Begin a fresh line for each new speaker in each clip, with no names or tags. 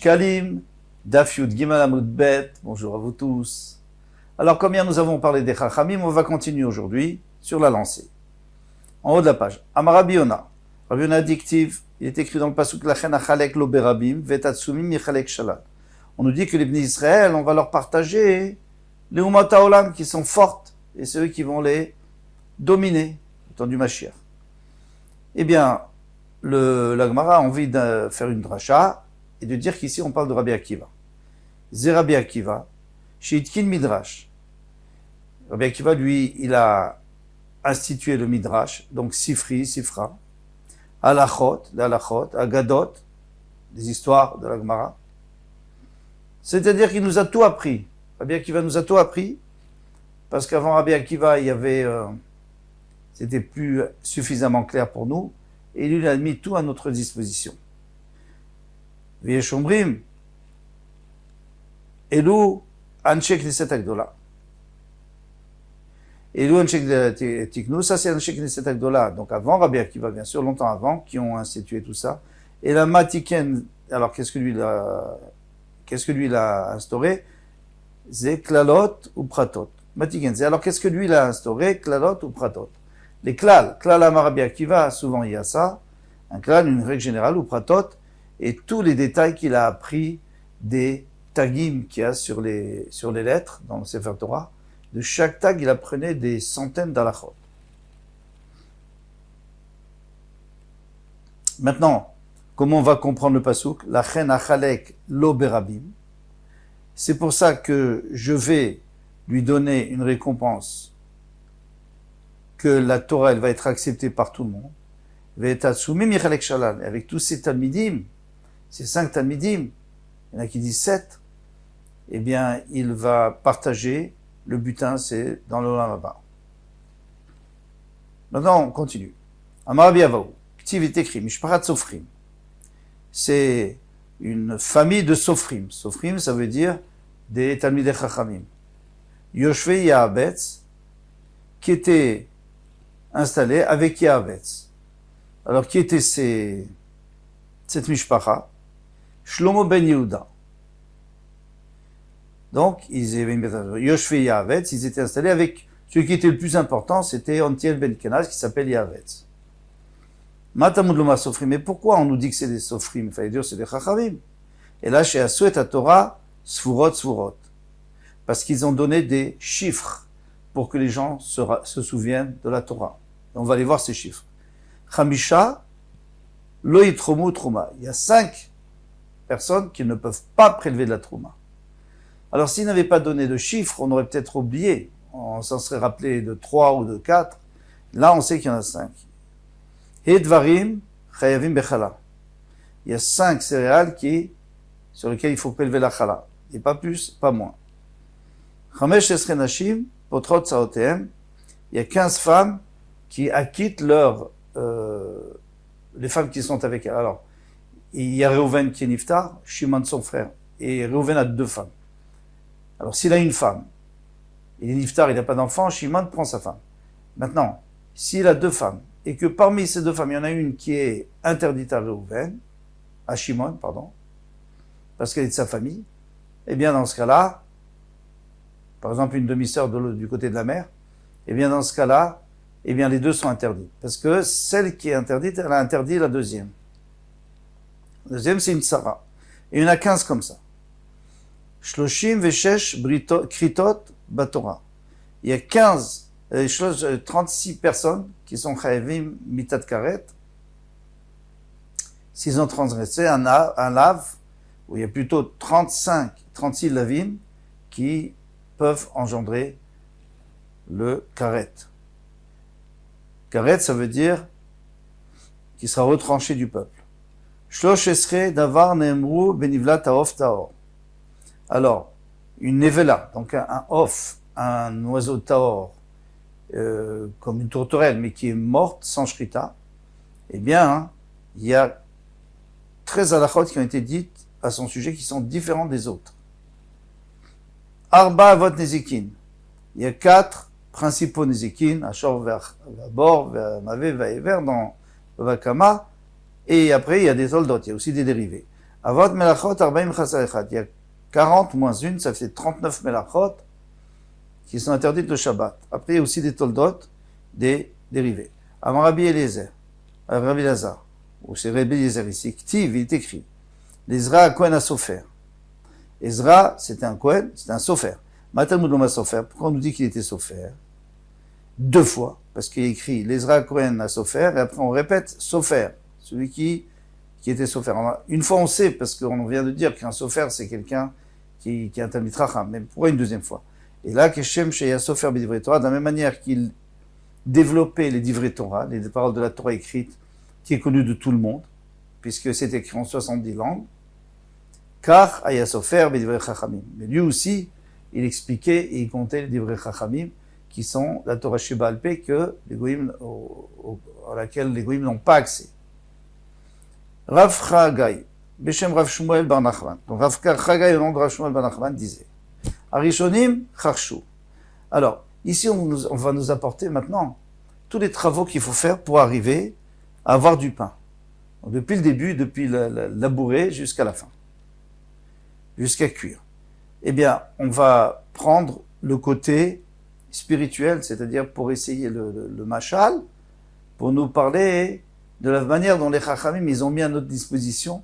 Shkalim, Daf Yud Gimel Amud Bet, bonjour à vous tous. Alors, comme hier nous avons parlé des Chachamim, on va continuer aujourd'hui sur la lancée. En haut de la page, Amar Rabbi Yona. Rabbi Yona dictive, il est écrit dans le pasuk Lachen Achalek Lo Berabim, Vetatsumim Michalek Shalal. On nous dit que les Bnei Israël, on va leur partager les Umat HaOlam qui sont fortes, et c'est eux qui vont les dominer, au temps du Mashiach. Eh bien, la Gemara a envie de faire une dracha et de dire qu'ici on parle de Rabbi Akiva. Zé Rabbi Akiva, Sheitkin Midrash. Rabbi Akiva, lui, il a institué le Midrash, donc Sifri, Sifra, Halachot, les Halachot, Agadot, des histoires de la Gemara. C'est-à-dire qu'il nous a tout appris. Rabbi Akiva nous a tout appris, parce qu'avant Rabbi Akiva, il y avait, c'était plus suffisamment clair pour nous, et lui, il a mis tout à notre disposition. V'yeshombrim, Elou, Anshek Knesset Agdola. Elou Anshek Tiknou, ça c'est Anshek Knesset Agdola. Donc avant Rabbi Akiva, bien sûr, longtemps avant, qui ont institué tout ça. Et la Matiken, alors qu'est-ce que lui il a instauré? C'est Klalot ou Pratot. Matiken, c'est alors qu'est-ce que lui il a instauré? Klalot ou Pratot. Les klal Amar Rabbi Akiva, souvent il y a ça, un klal, une règle générale, ou pratot, et tous les détails qu'il a appris des tagim qu'il y a sur les lettres, dans le Sefer Torah. De chaque tag, il apprenait des centaines d'halachot. Maintenant, comment on va comprendre le pasuk? La chen achalek lo berabim. C'est pour ça que je vais lui donner une récompense que la Torah, elle va être acceptée par tout le monde. Avec tous ces talmidim, ces 5 talmidim, il y en a qui disent 7, eh bien, il va partager le butin, c'est dans l'Olam Haba. Maintenant, on continue. Amar Rabbi Avahu, Ktiv est écrit, Mishparat Sofrim. C'est une famille de Sofrim. Sofrim, ça veut dire des talmidei chachamim. Yoshvei Yahabetz, qui était installé avec Yahavetz. Alors, qui était cette mishpacha? Shlomo ben Yehuda. Donc, Yoshvei Yahavetz, ils étaient installés avec celui qui était le plus important, c'était Ontiel ben Kenaz, qui s'appelle Yahavetz. Matamud Loma Sofrim. Mais pourquoi on nous dit que c'est des Sofrim? Il fallait dire c'est des Chachamim. Et là, chez Asuet à Torah, Sfurot. Parce qu'ils ont donné des chiffres pour que les gens se souviennent de la Torah. On va aller voir ces chiffres. Chamisha, lo yitromu trouma. Il y a 5 personnes qui ne peuvent pas prélever de la trouma. Alors, s'ils n'avaient pas donné de chiffres, on aurait peut-être oublié. On s'en serait rappelé de 3 ou de 4. Là, on sait qu'il y en a 5. Hedvarim, chayavim bechala. Il y a 5 céréales sur lesquelles il faut prélever la chala. Et pas plus, pas moins. Chamesh esre nashim, potrot saotehem. Il y a 15 femmes qui acquittent les femmes qui sont avec elles. Alors, il y a Reuven qui est niftar, Shimon son frère, et Reuven a 2 femmes. Alors, s'il a une femme, il est niftar, il n'a pas d'enfant, Shimon prend sa femme. Maintenant, s'il a 2 femmes, et que parmi ces 2 femmes, il y en a une qui est interdite à Reuven, à Shimon, pardon, parce qu'elle est de sa famille, eh bien, dans ce cas-là, par exemple, une demi-sœur du côté de la mère, eh bien, dans ce cas-là, eh bien, les 2 sont interdits. Parce que celle qui est interdite, elle a interdit la deuxième. La deuxième, c'est une Sarah. Et il y en a 15 comme ça. Shloshim veshesh kritot batora. Il y a 36 personnes qui sont chayavim mitat karet. S'ils ont transgressé un lave, où il y a plutôt 36 lavim qui peuvent engendrer le karet. Karet, ça veut dire qu'il sera retranché du peuple. Shlosh esre davar neemru benivla taof taor. Alors, une nevela, donc un off, un oiseau taor, comme une tourterelle, mais qui est morte sans shrita, eh bien, il y a 13 halachot qui ont été dites à son sujet qui sont différents des autres. Arba avot nezikin. Il y a 4 principaux nezikin, Ashor, Vabor, Mavé, Vaever, dans Vakama, et après il y a des soldats, il y a aussi des dérivés. Avot melachot 40 chasar echad. Il y a 40 moins une, ça fait 39 melachot qui sont interdites le Shabbat. Après, il y a aussi des toldot, des dérivés. Avant Rabbi Eliezer, Rabbi Lazar, ou c'est Rabbi Eliezer ici, Ktiv, il est écrit, l'Ezra Kohen a Sofer. Ezra, c'était un Kohen, c'était un Sofer. Matalmud Loma Sofer, pourquoi on nous dit qu'il était Sofer? Deux fois, parce qu'il est écrit l'Ezra Kohen a Sofer, et après on répète Sofer, celui qui était Sofer. Une fois on sait, parce qu'on vient de dire qu'un Sofer c'est quelqu'un qui est un Talmid Chacham, mais pourquoi une deuxième fois? Et là, Keshem Sheya Sofer B'divrei Torah, de la même manière qu'il développait les Divrei Torah, les paroles de la Torah écrites, qui est connu de tout le monde, puisque c'est écrit en 70 langues, car Aya Sofer B'divrei Chachamim. Mais lui aussi, il expliquait et il comptait les Divrei Chachamim, qui sont la Torah Sheba'al Peh, à laquelle les Goïms n'ont pas accès. Rav Chagai, Beshem Rav Shmuel Bar Nachman. Donc Rav Chagai, au nom de Rav Shmuel Bar Nachman, disait Arishonim Charshu. Alors, ici, on va nous apporter maintenant tous les travaux qu'il faut faire pour arriver à avoir du pain. Donc, depuis le début, depuis labourer jusqu'à la fin, jusqu'à cuire. Eh bien, on va prendre le côté spirituel, c'est-à-dire pour essayer le machal, pour nous parler de la manière dont les Chachamim, ils ont mis à notre disposition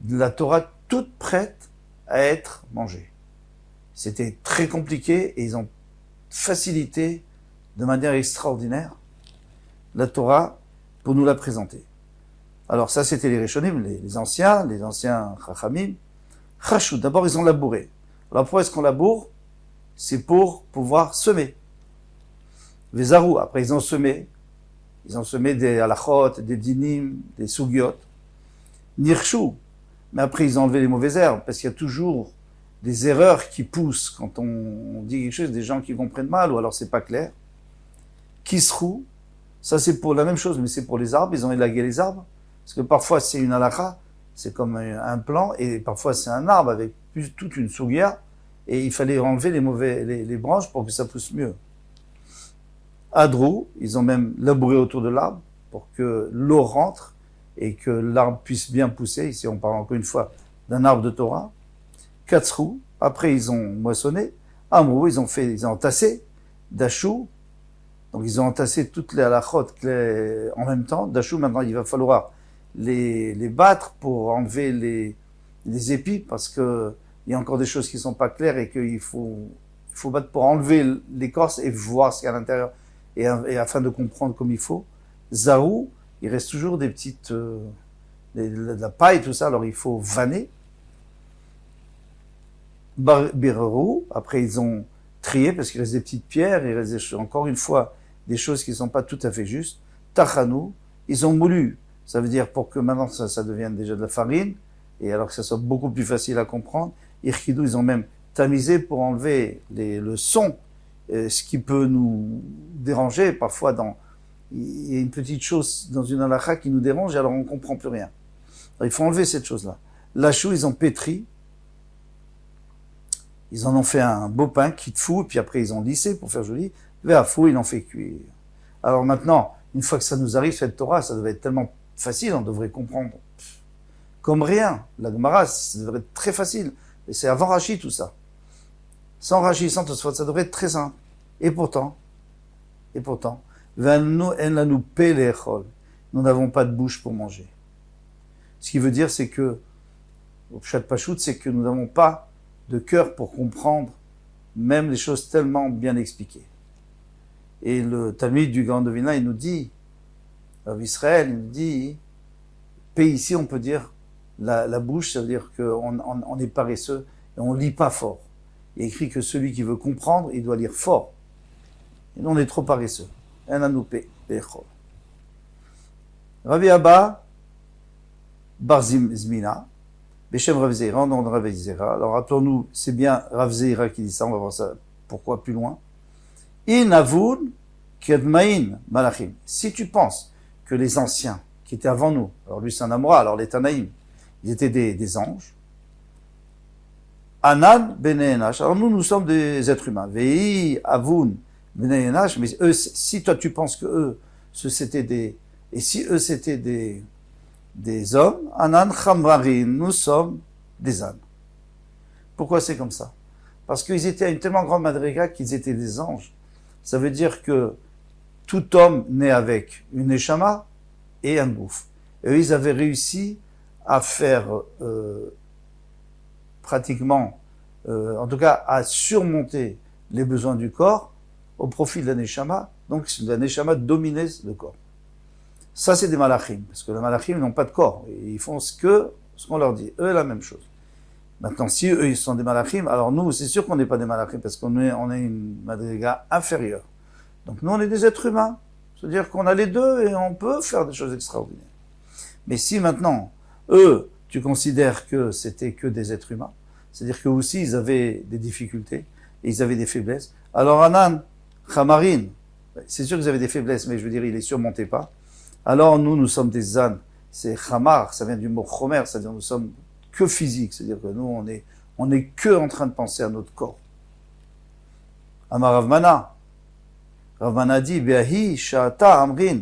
de la Torah toute prête à être mangée. C'était très compliqué et ils ont facilité de manière extraordinaire la Torah pour nous la présenter. Alors ça, c'était les Rishonim, les anciens Chachamim. Chachou, d'abord ils ont labouré. Alors pourquoi est-ce qu'on laboure? C'est pour pouvoir semer. Vezarou, après ils ont semé des halachot, des dinim, des sugiot. Nirchou, mais après ils ont enlevé les mauvaises herbes, parce qu'il y a toujours des erreurs qui poussent quand on dit quelque chose, des gens qui comprennent mal, ou alors c'est pas clair. Kisrou, ça c'est pour la même chose, mais c'est pour les arbres, ils ont élagué les arbres, parce que parfois c'est une halacha, c'est comme un plant, et parfois c'est un arbre avec toute une sugia, et il fallait enlever les branches pour que ça pousse mieux. Adrou, ils ont même labouré autour de l'arbre pour que l'eau rentre et que l'arbre puisse bien pousser. Ici, on parle encore une fois d'un arbre de Torah. Katsrou, après ils ont moissonné. Amrou, ils ont entassé. Dachou, donc ils ont entassé toutes les halachot en même temps. Dachou, maintenant il va falloir les battre pour enlever les épis parce que il y a encore des choses qui sont pas claires et qu'il faut battre pour enlever l'écorce et voir ce qu'il y a à l'intérieur et afin de comprendre comme il faut. Zarou, il reste toujours des petites, de la paille, tout ça, alors il faut vanner. Birarou, après ils ont trié parce qu'il reste des petites pierres, il reste encore une fois des choses qui ne sont pas tout à fait justes. Tachanou, ils ont moulu, ça veut dire pour que maintenant ça devienne déjà de la farine, et alors que ça soit beaucoup plus facile à comprendre. Irchidou, ils ont même tamisé pour enlever le son, ce qui peut nous déranger parfois il y a une petite chose dans une halakha qui nous dérange, alors on ne comprend plus rien. Alors, il faut enlever cette chose-là. Lachou, ils ont pétri, ils en ont fait un beau pain, kitfou, et puis après ils ont lissé pour faire joli, ve'afou, ils l'ont fait cuire. Alors maintenant, une fois que ça nous arrive, cette Torah, ça devait être tellement facile, on devrait comprendre comme rien. La Gemara, ça devrait être très facile. Et c'est avant Rashi tout ça. Sans Rashi, sans Tosfot, ça devrait être très simple. Et pourtant, nous n'avons pas de bouche pour manger. Ce qui veut dire, c'est que, au Pshat Pashout, c'est que nous n'avons pas de cœur pour comprendre même les choses tellement bien expliquées. Et le Talmud du Grand de Vilna, il nous dit, Israël, il nous dit, paix ici, on peut dire, la bouche, ça veut dire qu'on est paresseux et on lit pas fort. Il est écrit que celui qui veut comprendre, il doit lire fort. Et nous, on est trop paresseux. Rabbi Abba, Bar Zmina, Beshem Rav Zeira, nom de Rav Zeira. Alors, rappelons-nous, c'est bien Rav Zeira qui dit ça, on va voir ça, pourquoi plus loin. In avun kedmain malachim. Si tu penses que les anciens, qui étaient avant nous, alors lui c'est un Amora, alors les Tanaïm, ils étaient des anges. Anan benenash. Alors nous sommes des êtres humains. Vei avun benenash. Mais eux, si toi tu penses que eux, c'était des des hommes, Anan Chamrarin, nous sommes des ânes. Pourquoi c'est comme ça? Parce qu'ils étaient à une tellement grande madriga qu'ils étaient des anges. Ça veut dire que tout homme naît avec une neshama et un gouffre. Et eux, ils avaient réussi à faire pratiquement, en tout cas, à surmonter les besoins du corps au profit de la neshama. Donc, la neshama dominait le corps. Ça, c'est des malachim, parce que les malachim n'ont pas de corps. Ils font ce qu'on leur dit. Eux, la même chose. Maintenant, si eux, ils sont des malachim, alors nous, c'est sûr qu'on n'est pas des malachim, parce qu'on est une madriga inférieure. Donc nous, on est des êtres humains. C'est-à-dire qu'on a les deux et on peut faire des choses extraordinaires. Mais si maintenant, eux, tu considères que c'était que des êtres humains, c'est-à-dire qu'eux aussi, ils avaient des difficultés, et ils avaient des faiblesses. Alors Anan, Chamarin, c'est sûr qu'ils avaient des faiblesses, mais je veux dire, ils les surmontaient pas. Alors nous sommes des ânes. C'est Chamar, ça vient du mot Chomer, c'est-à-dire nous sommes que physique, c'est-à-dire que nous, on est que en train de penser à notre corps. Amar Ravmana. Ravmana dit, Beahi, Sha'ata, Amrin.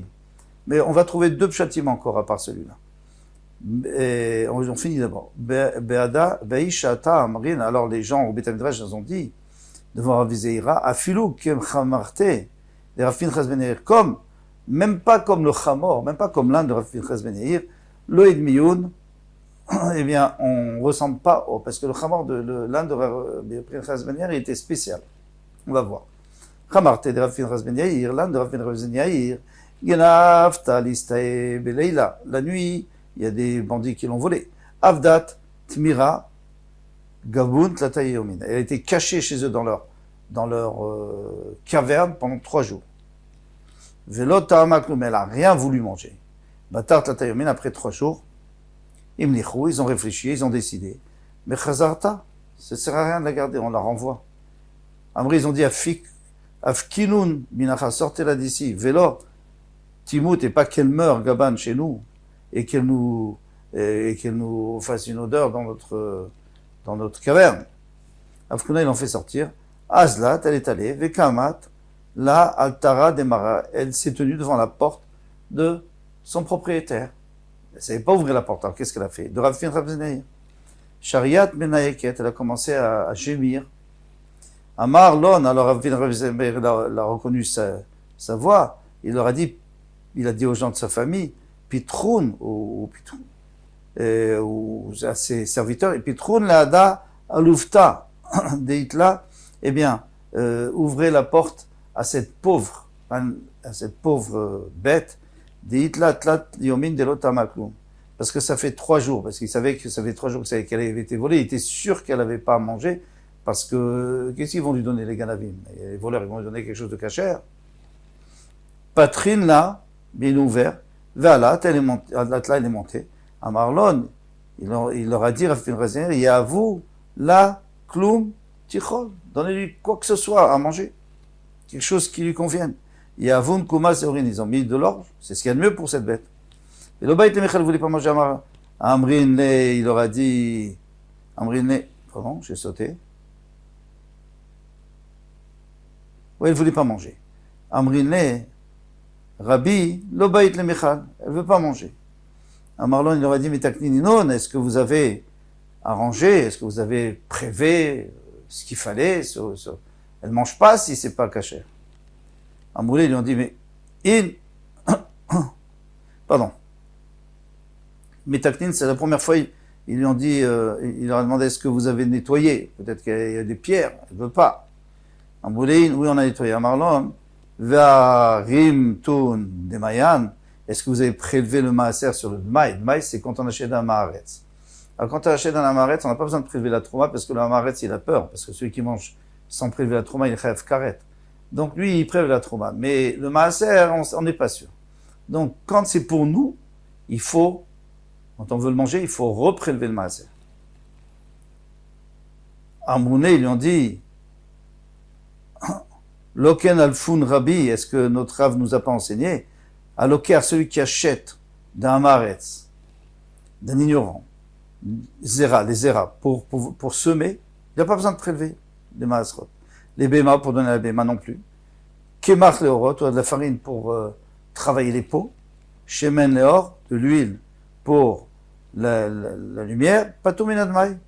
Mais on va trouver deux pshatim encore à part celui-là. Et on finit d'abord. Beada, Beahi, Sha'ata, Amrin. Alors les gens au Beth Midrash, ils ont dit, devant Rav Zeira, Afilou, Kem Chamarte, les Rav Pinchas ben Yair, comme, même pas comme le Chamor, même pas comme l'un de Rav Pinchas ben Yair, le Edmioun, eh bien, on ressemble pas parce que le Chamor de l'un de Rav Pinchas ben Yair, il était spécial. On va voir. Chamarte de Rav Pinchas ben Yair, l'un de Rav Pinchas ben Yair, Genafta listae beleila. La nuit, il y a des bandits qui l'ont volé. Avdat, Tmira, Gabunt, Latayomin. Elle a été cachée chez eux dans leur caverne pendant 3 jours. Velot Ta'amakloum, elle a rien voulu manger. Batart Latayomin, après 3 jours, Imnichou, ils ont réfléchi, ils ont décidé. Mais Chazarta, ça ne sert à rien de la garder, on la renvoie. Amri, ils ont dit Afkinun, Minacha, sortez-la d'ici. Vélo, Timout, et pas qu'elle meure, Gaban, chez nous, et qu'elle nous fasse une odeur dans notre caverne. Afkuna, ils l'ont fait sortir. Azlat, elle est allée. Vekamat, la altara demara, elle s'est tenue devant la porte de son propriétaire. Elle ne savait pas ouvrir la porte. Alors, qu'est-ce qu'elle a fait? De Rav Pinchas ben Yair. Shariat Benayeket, elle a commencé à gémir. Amar Lon, alors Rav Pinchas ben Yair l'a reconnu sa voix. Il leur a dit, il a dit aux gens de sa famille, Pitroun, ou à ses serviteurs, et Pitroun Laada Aloufta, Deitla, eh bien, ouvrez la porte à cette pauvre bête, parce que ça fait 3 jours, parce qu'il savait que ça fait 3 jours qu'elle avait été volée, il était sûr qu'elle n'avait pas à manger, parce que qu'est-ce qu'ils vont lui donner, les ganavim? Les voleurs, ils vont lui donner quelque chose de cachère. Patrine là, bien ouvert, Valat, elle est montée, à Marlon, il leur a dit, il y a à vous, là, Kloum, Tichol, donnez-lui quoi que ce soit à manger, quelque chose qui lui convienne. Il y a Voun, Kouma, Séorine, ils ont mis de l'orge, c'est ce qu'il y a de mieux pour cette bête. Et le Baït Michel ne voulait pas manger à Amrin, il leur a dit, Amrin, pardon, j'ai sauté. Oui, il ne voulait pas manger. Amrin, Rabbi, le Baït Michel, elle ne veut pas manger. À Marlon, il leur a dit, mais Taknininon, est-ce que vous avez arrangé, est-ce que vous avez prévé ce qu'il fallait, elle ne mange pas si c'est pas cachère. Amoulé, ils lui ont dit, mais pardon. Mais Taknin, c'est la première fois, ils lui ont dit, il leur a demandé, est-ce que vous avez nettoyé? Peut-être qu'il y a des pierres, elle ne veut pas. Amoulé, oui, on a nettoyé. À Marlon, Varim Tun de Mayan, est-ce que vous avez prélevé le maaser sur le maï? Le maï, c'est quand on achète un maaretz. Alors, quand on achète un maaretz, on n'a pas besoin de prélever la trouma parce que le maaretz, il a peur. Parce que celui qui mange sans prélever la trouma, il est chayef karet. Donc, lui, il prélève la trouma. Mais le maaser, on n'est pas sûr. Donc, quand c'est pour nous, quand on veut le manger, il faut reprélever le maaser. À Mouné, ils lui ont dit, Loken alfun Rabbi, est-ce que notre Rav nous a pas enseigné? À Loker, celui qui achète d'un maaretz, d'un ignorant, les zera, pour semer, il n'a pas besoin de prélever les maasrot. Les béma pour donner la béma non plus. Kemach leorot, ou de la farine pour travailler les peaux. Shemen leor, de l'huile pour la lumière, patou minadmaï.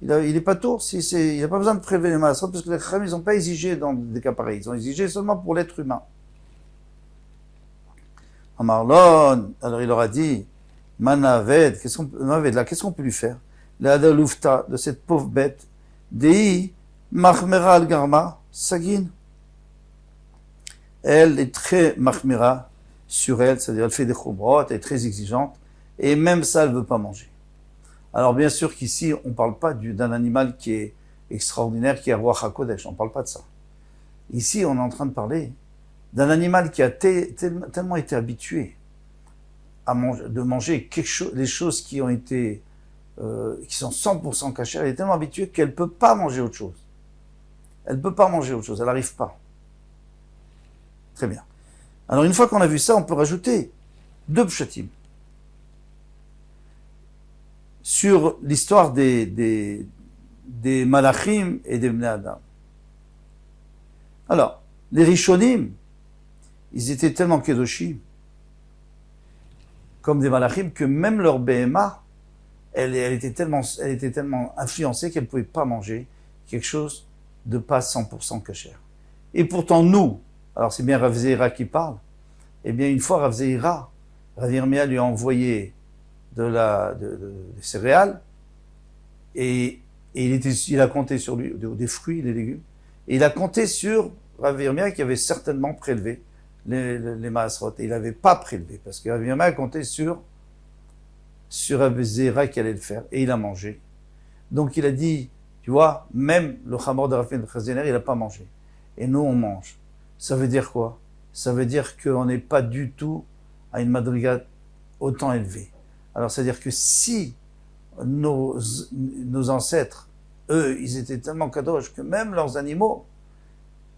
Il est pas tour, il n'a pas besoin de prélever les maasrot, parce que les chachamim, ils n'ont pas exigé dans des cas pareils, ils ont exigé seulement pour l'être humain. Amarlon, alors il leur a dit, Manaved, qu'est-ce qu'on peut lui faire? La Adaloufta, de cette pauvre bête, Dei, Mahmera al-Garma, Sagin. Elle est très Mahmera sur elle, c'est-à-dire elle fait des chumrot, elle est très exigeante, et même ça, elle ne veut pas manger. Alors bien sûr qu'ici, on ne parle pas d'un animal qui est extraordinaire, qui est Roi HaKodesh, on ne parle pas de ça. Ici, on est en train de parler d'un animal qui a tellement été habitué à manger les choses qui ont été, qui sont 100% cachées, elle est tellement habituée qu'elle ne peut pas manger autre chose. Elle ne peut pas manger autre chose, elle n'arrive pas. Très bien. Alors une fois qu'on a vu ça, on peut rajouter 2 pshatim sur l'histoire des malachim et des bnei adam. Alors, les rishonim, ils étaient tellement kedoshim, comme des malachim, que même leur BMA, elle était tellement influencée qu'elle ne pouvait pas manger quelque chose de pas 100% kasher. Et pourtant, nous, alors c'est bien Rav Zeira qui parle, eh bien, une fois Rav Zeira, Rav Yirmiyah lui a envoyé des céréales, et il a compté sur lui, des fruits, des légumes, et il a compté sur Rav Yirmiyah qui avait certainement prélevé les maasrot, et il n'avait pas prélevé, parce que Rav Yirmiyah a compté sur Rav Zeira qui allait le faire, et il a mangé. Donc il a dit, tu vois, même le chamor de Rav Chazener, il n'a pas mangé. Et nous, on mange. Ça veut dire quoi? Ça veut dire qu'on n'est pas du tout à une madriga autant élevée. Alors, c'est-à-dire que si nos ancêtres, eux, ils étaient tellement kadosh que même leurs animaux,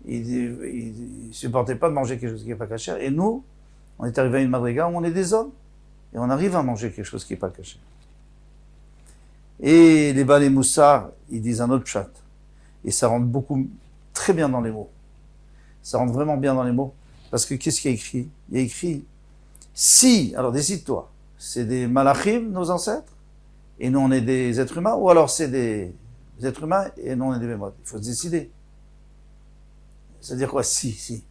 ils supportaient pas de manger quelque chose qui n'est pas caché. Et nous, on est arrivé à une madriga où on est des hommes. Et on arrive à manger quelque chose qui n'est pas caché. Et les Balé Moussar, ils disent un autre pshat. Et ça rentre très bien dans les mots. Ça rentre vraiment bien dans les mots. Parce que qu'est-ce qu'il y a écrit? Il y a écrit, si, alors décide-toi, c'est des malachim, nos ancêtres, et nous on est des êtres humains, ou alors c'est des êtres humains et nous on est des bémotes. Il faut se décider. C'est-à-dire quoi? Si.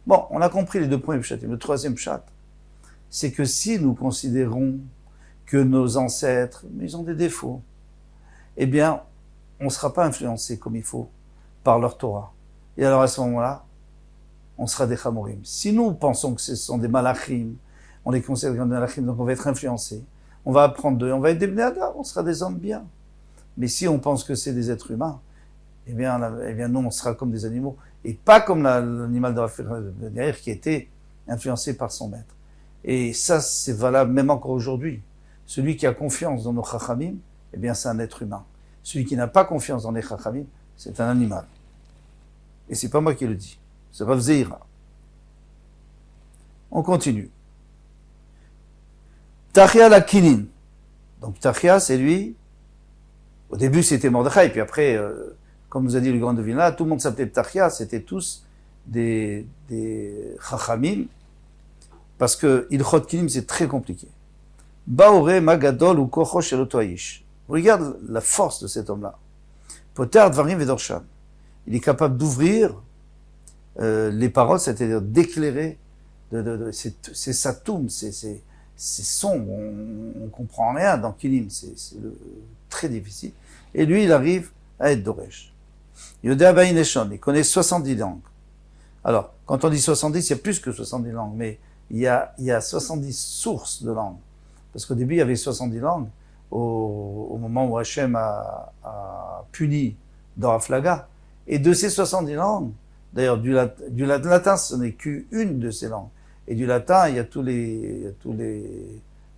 Bon, on a compris les 2 premiers pshat. Le 3e pshat, c'est que si nous considérons que nos ancêtres, mais ils ont des défauts, eh bien, on ne sera pas influencé comme il faut par leur Torah. Et alors à ce moment-là, on sera des chamorim. Si nous pensons que ce sont des malachim, on les considère comme des malachim, donc on va être influencé. On va apprendre d'eux, on va être des bnei adam, on sera des hommes bien. Mais si on pense que c'est des êtres humains, eh bien nous, on sera comme des animaux. Et pas comme l'animal de Raphaël qui était influencé par son maître. Et ça, c'est valable même encore aujourd'hui. Celui qui a confiance dans nos chachamim, eh bien, c'est un être humain. Celui qui n'a pas confiance dans les chachamim, c'est un animal. Et c'est pas moi qui le dis. C'est Rav Zeira. On continue. Tachia la Kinin. Donc Tachia, c'est lui. Au début, c'était Mordechai. Puis après, comme nous a dit le grand de Vilna, tout le monde s'appelait Tachia. C'était tous des chachamim. Parce que Ilchot Kinim, c'est très compliqué. Baore Magadol ou Kocho Shelotoaish. Regarde la force de cet homme-là. Poter Dvarim Vedorshan. Il est capable d'ouvrir les paroles, c'est-à-dire d'éclairer. C'est Satoum, c'est sombre, on comprend rien dans Kilim, c'est très difficile. Et lui, il arrive à être Doresh. Yodea Bain Eshon, il connaît 70 langues. Alors, quand on dit 70, il y a plus que 70 langues, mais il y a 70 sources de langues. Parce qu'au début, il y avait 70 langues, au moment où Hachem a puni dans Aflaga. Et de ces 70 langues, d'ailleurs, du latin, ce n'est qu'une de ces langues. Et du latin, il y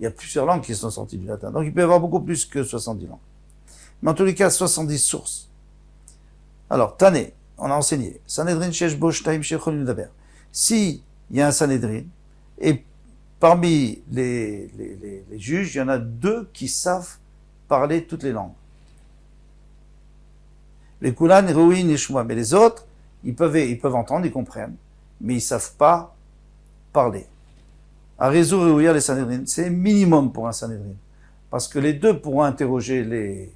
a plusieurs langues qui sont sorties du latin. Donc, il peut y avoir beaucoup plus que 70 langues. Mais en tous les cas, 70 sources. Alors, Tané, on a enseigné. Sanhedrin shesh bo shtaim shecholim ledaber. Si il y a un Sanhedrin, et parmi les juges, il y en a 2 qui savent parler toutes les langues. Les Kulan, Ruin et Shmoa. Mais les autres, ils peuvent entendre, ils comprennent, mais ils savent pas parler. À résoudre les Sanhedrin, c'est minimum pour un Sanhedrin. Parce que les deux pourront interroger les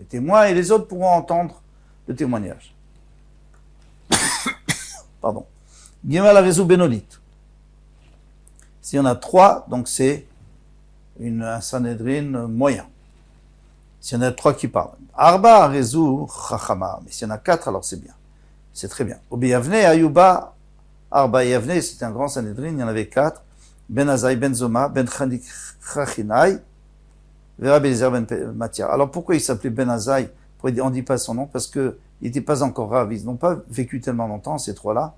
témoins et les autres pourront entendre le témoignage. Pardon. Gimal à résoudre Benolit. S'il y en a 3, donc c'est un Sanhedrin moyen. S'il y en a 3 qui parlent. Arba résout Chachama. Mais s'il y en a 4, alors c'est bien. C'est très bien. Obi Yavne, Ayuba, Arba et Yavne, c'était un grand Sanhedrin, il y en avait 4. Ben Azaï, Ben Zoma, Ben Chachinai, Vera Bélizer, Ben Matia. Alors pourquoi il s'appelait Ben Azaï? On ne dit pas son nom parce qu'il n'était pas encore rave. Ils n'ont pas vécu tellement longtemps, ces 3-là.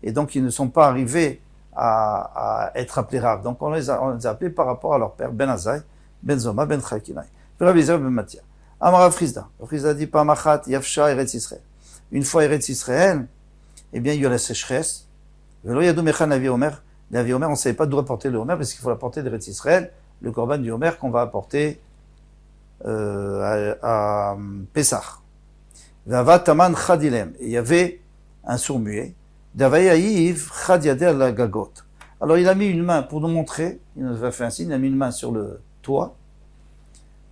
Et donc ils ne sont pas arrivés à être appelés raves. Donc on les a appelés par rapport à leur père, Ben Azaï, Ben Zoma, Ben Chachinai. Vera Bélizer, Ben Matia. Amara Frisda. Frisda dit par Machat, Yafsha, Eretz Israël. Une fois Eretz Israël, eh bien il y a la sécheresse. Velo Yadou Mechan Avi Omer. L'avi Omer, on ne savait pas d'où apporter le Omer, parce qu'il faut l'apporter d'Eretz Israël, le korban du Omer qu'on va apporter à Pessah. Vava Taman Chadilem. Et il y avait un sourd-muet. Davayaïv Chadiader la Gagot. Alors il a mis une main pour nous montrer, il nous a fait un signe, il a mis une main sur le toit.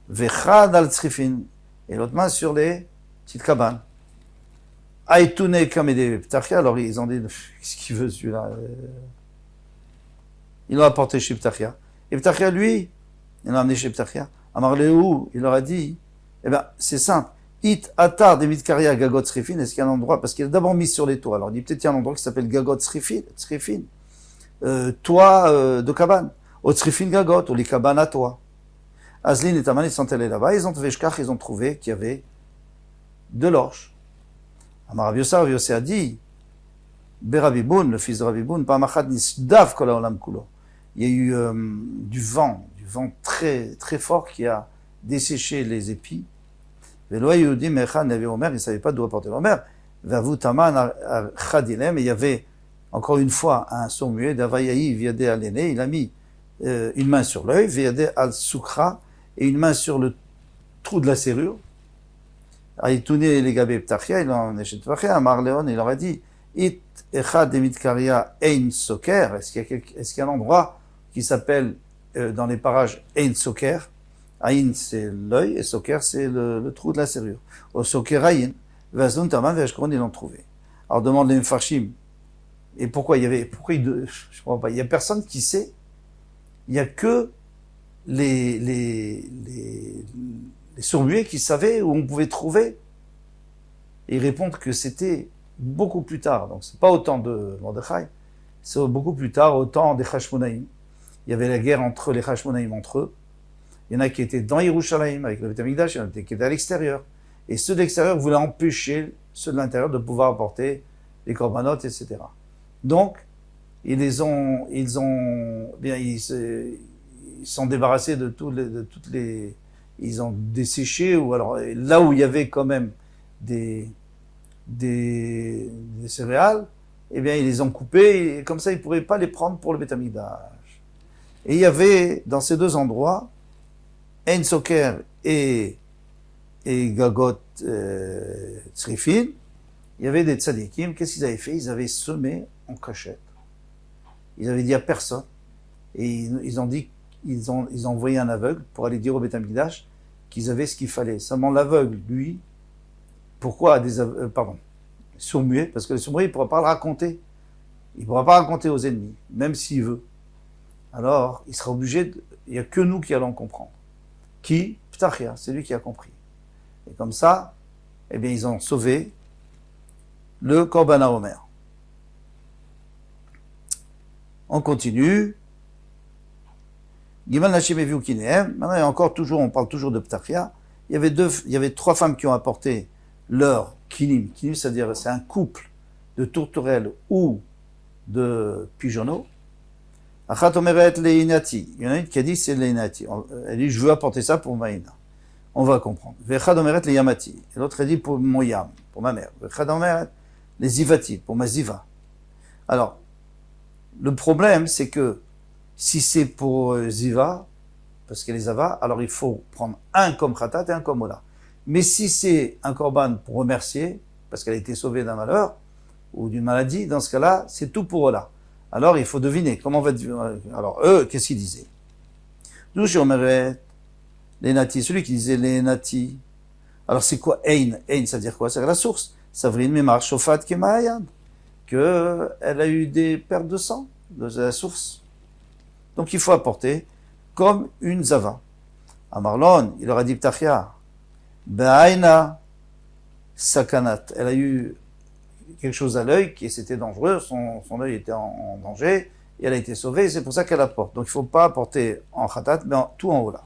Vechad al Tzrifin. Et l'autre main sur les petites cabanes. Aïtoune Kamede Ptachia. Alors ils ont dit, qu'est-ce qu'il veut celui-là? Ils l'ont apporté chez Ptachia. Et Ptachia, lui, il l'a amené chez Ptachia. Amar Léou, il leur a dit, eh ben, c'est simple. It atar de Mitkaria Gagot Srifin. Est-ce qu'il y a un endroit? Parce qu'il a d'abord mis sur les toits. Alors, il dit peut-être qu'il y a un endroit qui s'appelle Gagot Srifin. Toit de cabane. Au Srifin Gagot, ou les cabanes à toit. Azlin et Taman, ils sont allés là-bas. Ils ont trouvé qu'il y avait de l'orge. Amar Rav Yossé a dit, Berabiboun, le fils de Rabiboun, Pamachad Nisdav Kola Olam Kulo. Il y a eu du vent très, très fort qui a desséché les épis. Velo Yehudi Mechan Navi Omer, il ne savait pas d'où apporter l'Omer. Vavu Taman Chadilem, et il y avait encore une fois un sourd-muet, Davayaï Viadé Aléné, il a mis une main sur l'œil, Viadé Al Soukra, et une main sur le trou de la serrure. Aïtouné les Gabé Ptachia, il en est chez Ptachia, Amar Léon, il leur a dit, It Echad Demitkaria Ein Soker. Est-ce qu'il y a un endroit qui s'appelle dans les parages Ein Soker? Aïn c'est l'œil et Soker c'est le trou de la serrure. Au Soker Aïn, Vazun Taman Veshkron, ils l'ont trouvé. Alors demande les Mfarshim. Et pourquoi je comprends pas. Il y a personne qui sait. Il y a que les sourds-muets qui savaient où on pouvait trouver. Et ils répondent que c'était beaucoup plus tard, donc c'est pas au temps de Mordechai, c'est beaucoup plus tard, au temps des Hashmonaïm. Il y avait la guerre entre les Hashmonaïm entre eux. Il y en a qui étaient dans Yerushalayim avec le Beth Amikdash, il y en a qui étaient à l'extérieur. Et ceux de l'extérieur voulaient empêcher ceux de l'intérieur de pouvoir apporter les korbanot, etc. Donc, ils sont débarrassés de toutes les, ils ont desséché, ou alors là où il y avait quand même des céréales, eh bien, ils les ont coupées, et comme ça, ils ne pourraient pas les prendre pour le Beth Amikdash. Et il y avait, dans ces deux endroits, Ein Soker et Gagot Tzrifin, il y avait des tzadikim. Qu'est-ce qu'ils avaient fait? Ils avaient semé en cachette. Ils avaient dit à personne. Et ils ont envoyé un aveugle pour aller dire au Beth Amikdash qu'ils avaient ce qu'il fallait. Seulement l'aveugle, lui, pourquoi sourd-muet? Parce que le sourd-muet, il ne pourra pas le raconter. Il ne pourra pas raconter aux ennemis, même s'il veut. Alors, il sera obligé il n'y a que nous qui allons comprendre. Qui? Ptachia, c'est lui qui a compris. Et comme ça, eh bien, ils ont sauvé le Korban HaOmer. On continue. Gimal Nashim Eviu Kinehem. Maintenant, on parle toujours de Ptachia. Il y avait 3 femmes qui ont apporté leur kinim. Kinim, c'est-à-dire, c'est un couple de tourterelles ou de pigeonneaux. Achat omeret leinati. Il y en a une qui a dit c'est leinati. Elle dit je veux apporter ça pour Maïna. On va comprendre. Vechad omeret leyamati. Et l'autre a dit pour mon yam, pour ma mère. Vechad omeret les zivati, pour ma ziva. Alors, le problème c'est que si c'est pour ziva, parce qu'elle les ava, alors il faut prendre un comme khatat et un comme ola. Mais si c'est un korban pour remercier, parce qu'elle a été sauvée d'un malheur ou d'une maladie, dans ce cas-là, c'est tout pour ola. Alors il faut deviner. Comment on va deviner? Alors eux, qu'est-ce qu'ils disaient? D'où Omeret, les natis, celui qui disait les natis. Alors c'est quoi Ein? Ein, ça veut dire quoi? C'est la source. Savrine Memar Shofat Kemayan. Que elle a eu des pertes de sang de la source. Donc il faut apporter comme une zava. À Marlon, il leur a dit Ptachia, Be'aina Sakanat. Elle a eu quelque chose à l'œil qui c'était dangereux, son œil était en danger, et elle a été sauvée, et c'est pour ça qu'elle apporte. Donc il ne faut pas apporter en khatat, mais tout en haut là.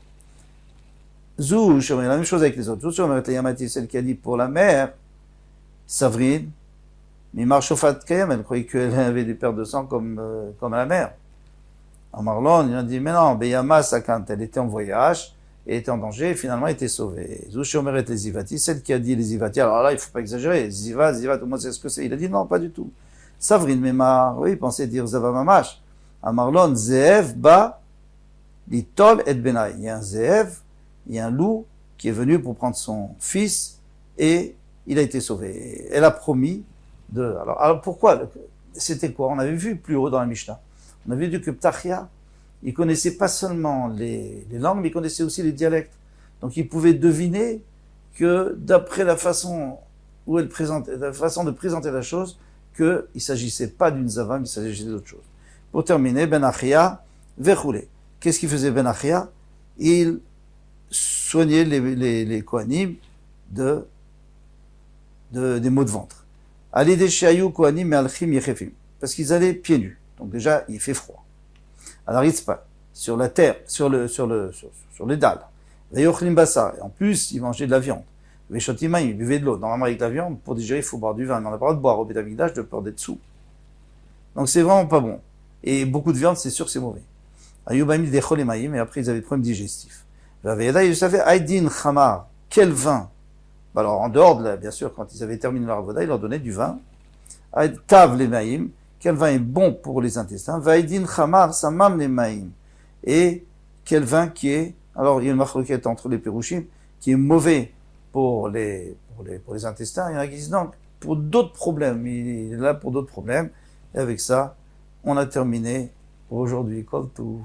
Zou, la même chose avec les autres. Zou, Yamati, celle qui a dit pour la mère, Savrine, Mimar Shofat Kayam, elle croyait qu'elle avait des pertes de sang comme la mère. En Marlon, il a dit, mais non, Beyama Sakant, elle était en voyage, et était en danger, et finalement était sauvée. Zou, les Zivati, celle qui a dit les Zivati, alors là, il ne faut pas exagérer, Ziva, tout le monde sait ce que c'est. Il a dit, non, pas du tout. Savrine, Mimar, oui, il pensait dire Zava Mamash. À Marlon, Zeev, Ba, Litol et Benai. Il y a un Zeev, il y a un loup qui est venu pour prendre son fils, et il a été sauvé. Elle a promis de... Alors pourquoi? C'était quoi? On avait vu plus haut dans la Mishnah. On avait vu que Ptachia, il connaissait pas seulement les langues, mais il connaissait aussi les dialectes. Donc il pouvait deviner que d'après la façon où elle présentait, la façon de présenter la chose, qu'il ne s'agissait pas d'une zava, mais il s'agissait d'autre chose. Pour terminer, Ben Achia, Verhoulé. Qu'est-ce qu'il faisait Ben Achia? Il soignait les Kohanim des maux de ventre. Allez des Shayou Kohanim et Alchim Yechefim. Parce qu'ils allaient pieds nus. Donc déjà, il fait froid. Alors, Ritzpa, sur la terre, sur les dalles. Veyochlim Bassar. Et en plus, il mangeait de la viande. Veshotima, il buvait de l'eau. Normalement, avec la viande, pour digérer, il faut boire du vin. Mais on n'a pas le droit de boire au Beth Amikdash de peur d'être sous. Donc, c'est vraiment pas bon. Et beaucoup de viande, c'est sûr que c'est mauvais. Ayubamil dechol emaim, et après, ils avaient des problèmes digestifs. Là, ils savaient, Aydin Khamar, quel vin? Alors, en dehors de là, bien sûr, quand ils avaient terminé leur avoda, ils leur donnaient du vin. Tav lemaim, quel vin est bon pour les intestins? Vaïdin Khamar, Samam lemaim. Et quel vin qui est, alors, il y a une marloquette entre les Pérouchim, qui est mauvais pour les intestins. Il y en a qui disent non, pour d'autres problèmes. Il est là pour d'autres problèmes. Et avec ça, on a terminé pour aujourd'hui. Kol Touv.